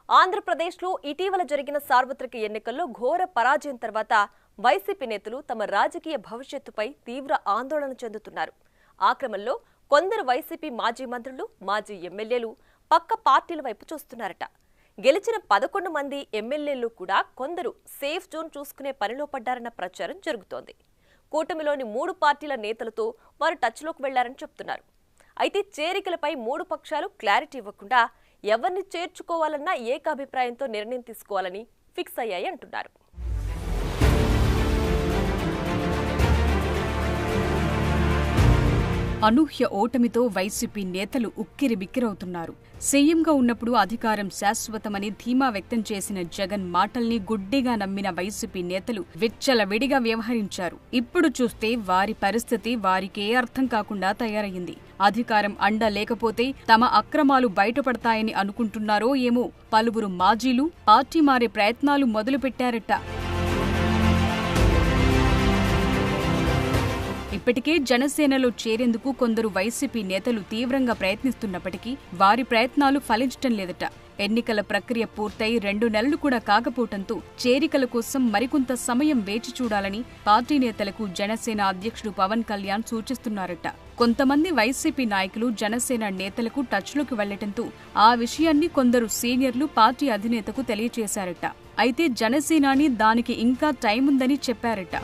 ఆంధ్రప్రదేశ్లో ఇటీవల జరిగిన సార్వత్రిక ఎన్నికల్లో ఘోర పరాజయం తర్వాత వైసీపీ నేతలు తమ రాజకీయ భవిష్యత్తుపై తీవ్ర ఆందోళన చెందుతున్నారు. ఆ క్రమంలో కొందరు వైసీపీ మాజీ మంత్రులు, మాజీ ఎమ్మెల్యేలు పక్క పార్టీల వైపు చూస్తున్నారట. గెలిచిన 11 మంది ఎమ్మెల్యేలు కూడా కొందరు సేఫ్ జోన్ చూసుకునే పనిలో పడ్డారన్న ప్రచారం జరుగుతోంది. కూటమిలోని 3 పార్టీల నేతలతో వారు టచ్లోకి వెళ్లారని చెప్తున్నారు. అయితే చేరికలపై 3 పక్షాలు క్లారిటీ ఇవ్వకుండా ఎవరిని చేర్చుకోవాలన్నా ఏకాభిప్రాయంతో నిర్ణయం తీసుకోవాలని ఫిక్స్ అయ్యాయి అంటున్నారు. అనూహ్య ఓటమితో వైసీపీ నేతలు ఉక్కిరిబిక్కిరవుతున్నారు. సీఎంగా ఉన్నప్పుడు అధికారం శాశ్వతమని ధీమా వ్యక్తం చేసిన జగన్ మాటల్ని గుడ్డిగా నమ్మిన వైసీపీ నేతలు విచ్చలవిడిగా వ్యవహరించారు. ఇప్పుడు చూస్తే వారి పరిస్థితి వారికే అర్థం కాకుండా తయారయ్యింది. అధికారం అండ లేకపోతే తమ అక్రమాలు బయటపడతాయని అనుకుంటున్నారో ఏమో పలువురు మాజీలు పార్టీ మారే ప్రయత్నాలు మొదలుపెట్టారట. ఇప్పటికే జనసేనలో చేరేందుకు కొందరు వైసీపీ నేతలు తీవ్రంగా ప్రయత్నిస్తున్నప్పటికీ వారి ప్రయత్నాలు ఫలించటం లేదట. ఎన్నికల ప్రక్రియ పూర్తయి 2 నెలలు కూడా కాకపోవడంతో చేరికల కోసం మరికొంత సమయం వేచి చూడాలని పార్టీ నేతలకు జనసేన అధ్యక్షుడు పవన్ కళ్యాణ్ సూచిస్తున్నారట. కొంతమంది వైసీపీ నాయకులు జనసేన నేతలకు టచ్లోకి వెళ్లటంతో ఆ విషయాన్ని కొందరు సీనియర్లు పార్టీ అధినేతకు తెలియజేశారట. అయితే జనసేనాని దానికి ఇంకా టైం ఉందని చెప్పారట.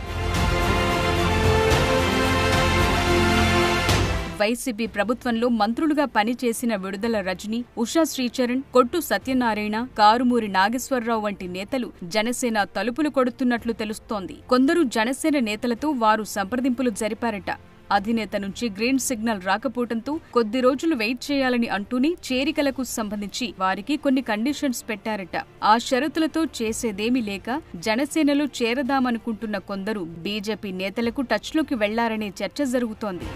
వైసీపీ ప్రభుత్వంలో మంత్రులుగా పనిచేసిన విడుదల రజని, ఉషా శ్రీచరణ్, కొట్టు సత్యనారాయణ, కారుమూరి నాగేశ్వరరావు వంటి నేతలు జనసేన తలుపులు కొడుతున్నట్లు తెలుస్తోంది. కొందరు జనసేన నేతలతో వారు సంప్రదింపులు జరిపారట. అధినేత నుంచి గ్రీన్ సిగ్నల్ రాకపోవడంతో కొద్ది రోజులు వెయిట్ చేయాలని అంటూనే చేరికలకు సంబంధించి వారికి కొన్ని కండిషన్స్ పెట్టారట. ఆ షరతులతో చేసేదేమీ లేక జనసేనలో చేరదామనుకుంటున్న కొందరు బీజేపీ నేతలకు టచ్లోకి వెళ్లారనే చర్చ జరుగుతోంది.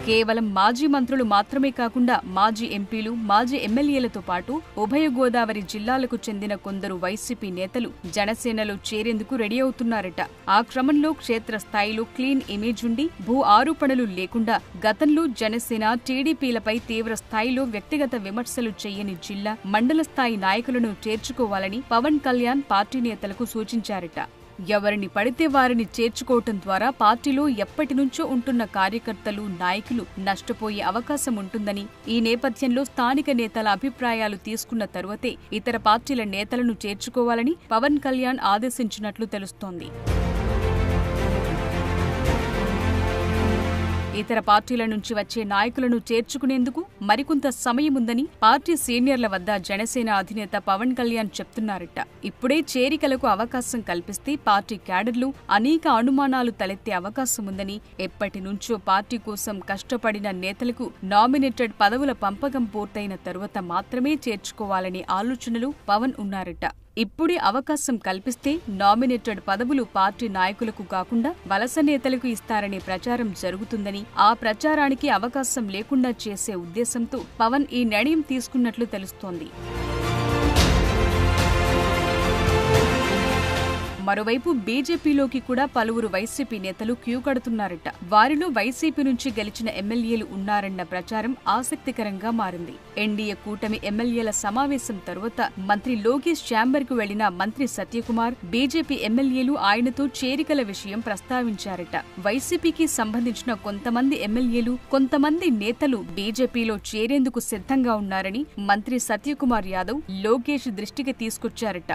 కేవలం మాజీ మంత్రులు మాత్రమే కాకుండా మాజీ ఎంపీలు, మాజీ ఎమ్మెల్యేలతో పాటు ఉభయ గోదావరి జిల్లాలకు చెందిన కొందరు వైసీపీ నేతలు జనసేనలో చేరేందుకు రెడీ అవుతున్నారట. ఆ క్రమంలో క్షేత్రస్థాయిలో క్లీన్ ఇమేజ్ ఉండి భూ ఆరోపణలు లేకుండా గతంలో జనసేన, టీడీపీలపై తీవ్ర స్థాయిలో వ్యక్తిగత విమర్శలు చేయని జిల్లా, మండల స్థాయి నాయకులను చేర్చుకోవాలని పవన్ కళ్యాణ్ పార్టీ నేతలకు సూచించారట. ఎవరిని పడితే వారిని చేర్చుకోవటం ద్వారా పార్టీలో ఎప్పటినుంచో ఉంటున్న కార్యకర్తలు, నాయకులు నష్టపోయే అవకాశం ఉంటుందని, ఈ నేపథ్యంలో స్థానిక నేతల అభిప్రాయాలు తీసుకున్న తరువాతే ఇతర పార్టీల నేతలను చేర్చుకోవాలని పవన్ కళ్యాణ్ ఆదేశించినట్లు తెలుస్తోంది. ఇతర పార్టీల నుంచి వచ్చే నాయకులను చేర్చుకునేందుకు మరికొంత సమయముందని పార్టీ సీనియర్ల వద్ద జనసేన అధినేత పవన్ కళ్యాణ్ చెప్తున్నారట. ఇప్పుడే చేరికలకు అవకాశం కల్పిస్తే పార్టీ క్యాడర్లు అనేక అనుమానాలు తలెత్తే అవకాశముందని, ఎప్పటి నుంచో పార్టీ కోసం కష్టపడిన నేతలకు నామినేటెడ్ పదవుల పంపకం పూర్తయిన తరువాత మాత్రమే చేర్చుకోవాలనే ఆలోచనలు పవన్ ఉన్నారట. ఇప్పుడే అవకాశం కల్పిస్తే నామినేటెడ్ పదవులు పార్టీ నాయకులకు కాకుండా వలస నేతలకు ఇస్తారనే ప్రచారం జరుగుతుందని, ఆ ప్రచారానికి అవకాశం లేకుండా చేసే ఉద్దేశంతో పవన్ ఈ నిర్ణయం తీసుకున్నట్లు తెలుస్తోంది. మరోవైపు బీజేపీలోకి కూడా పలువురు వైసీపీ నేతలు క్యూ కడుతున్నారట. వారిలో వైసీపీ నుంచి గెలిచిన ఎమ్మెల్యేలు ఉన్నారన్న ప్రచారం ఆసక్తికరంగా మారింది. ఎన్డీఏ కూటమి ఎమ్మెల్యేల సమావేశం తరువాత మంత్రి లోకేష్ ఛాంబర్కు వెళ్లిన మంత్రి సత్యకుమార్, బీజేపీ ఎమ్మెల్యేలు ఆయనతో చేరికల విషయం ప్రస్తావించారట. వైసీపీకి సంబంధించిన కొంతమంది ఎమ్మెల్యేలు, కొంతమంది నేతలు బీజేపీలో చేరేందుకు సిద్ధంగా ఉన్నారని మంత్రి సత్యకుమార్ యాదవ్ లోకేష్ దృష్టికి తీసుకొచ్చారట.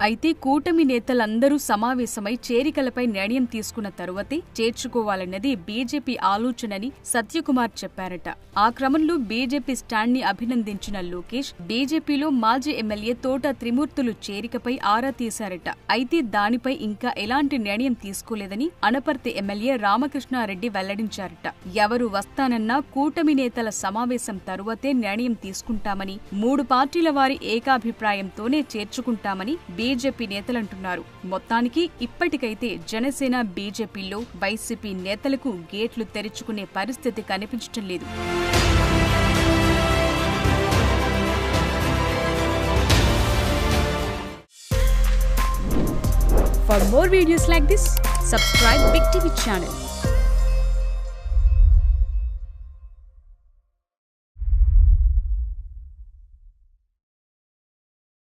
అయితే కూటమి నేతలందరూ సమావేశమై చేరికలపై నిర్ణయం తీసుకున్న తరువాతే చేర్చుకోవాలన్నది బీజేపీ ఆలోచనని సత్యకుమార్ చెప్పారట. ఆ క్రమంలో బీజేపీ స్టాండ్ ని అభినందించిన లోకేష్ బీజేపీలో మాజీ ఎమ్మెల్యే తోట త్రిమూర్తులు చేరికపై ఆరా తీశారట. అయితే దానిపై ఇంకా ఎలాంటి నిర్ణయం తీసుకోలేదని అనపర్తి ఎమ్మెల్యే రామకృష్ణారెడ్డి వెల్లడించారట. ఎవరు వస్తానన్నా కూటమి నేతల సమావేశం తరువాతే నిర్ణయం తీసుకుంటామని, 3 పార్టీల వారి ఏకాభిప్రాయంతోనే చేర్చుకుంటామని బీజేపీ నేతలంటున్నారు. మొత్తానికి ఇప్పటికైతే జనసేన, బీజేపీలో వైసీపీ నేతలకు గేట్లు తెరుచుకునే పరిస్థితి కనిపించటం లేదు. For more videos like this, subscribe Big TV channel.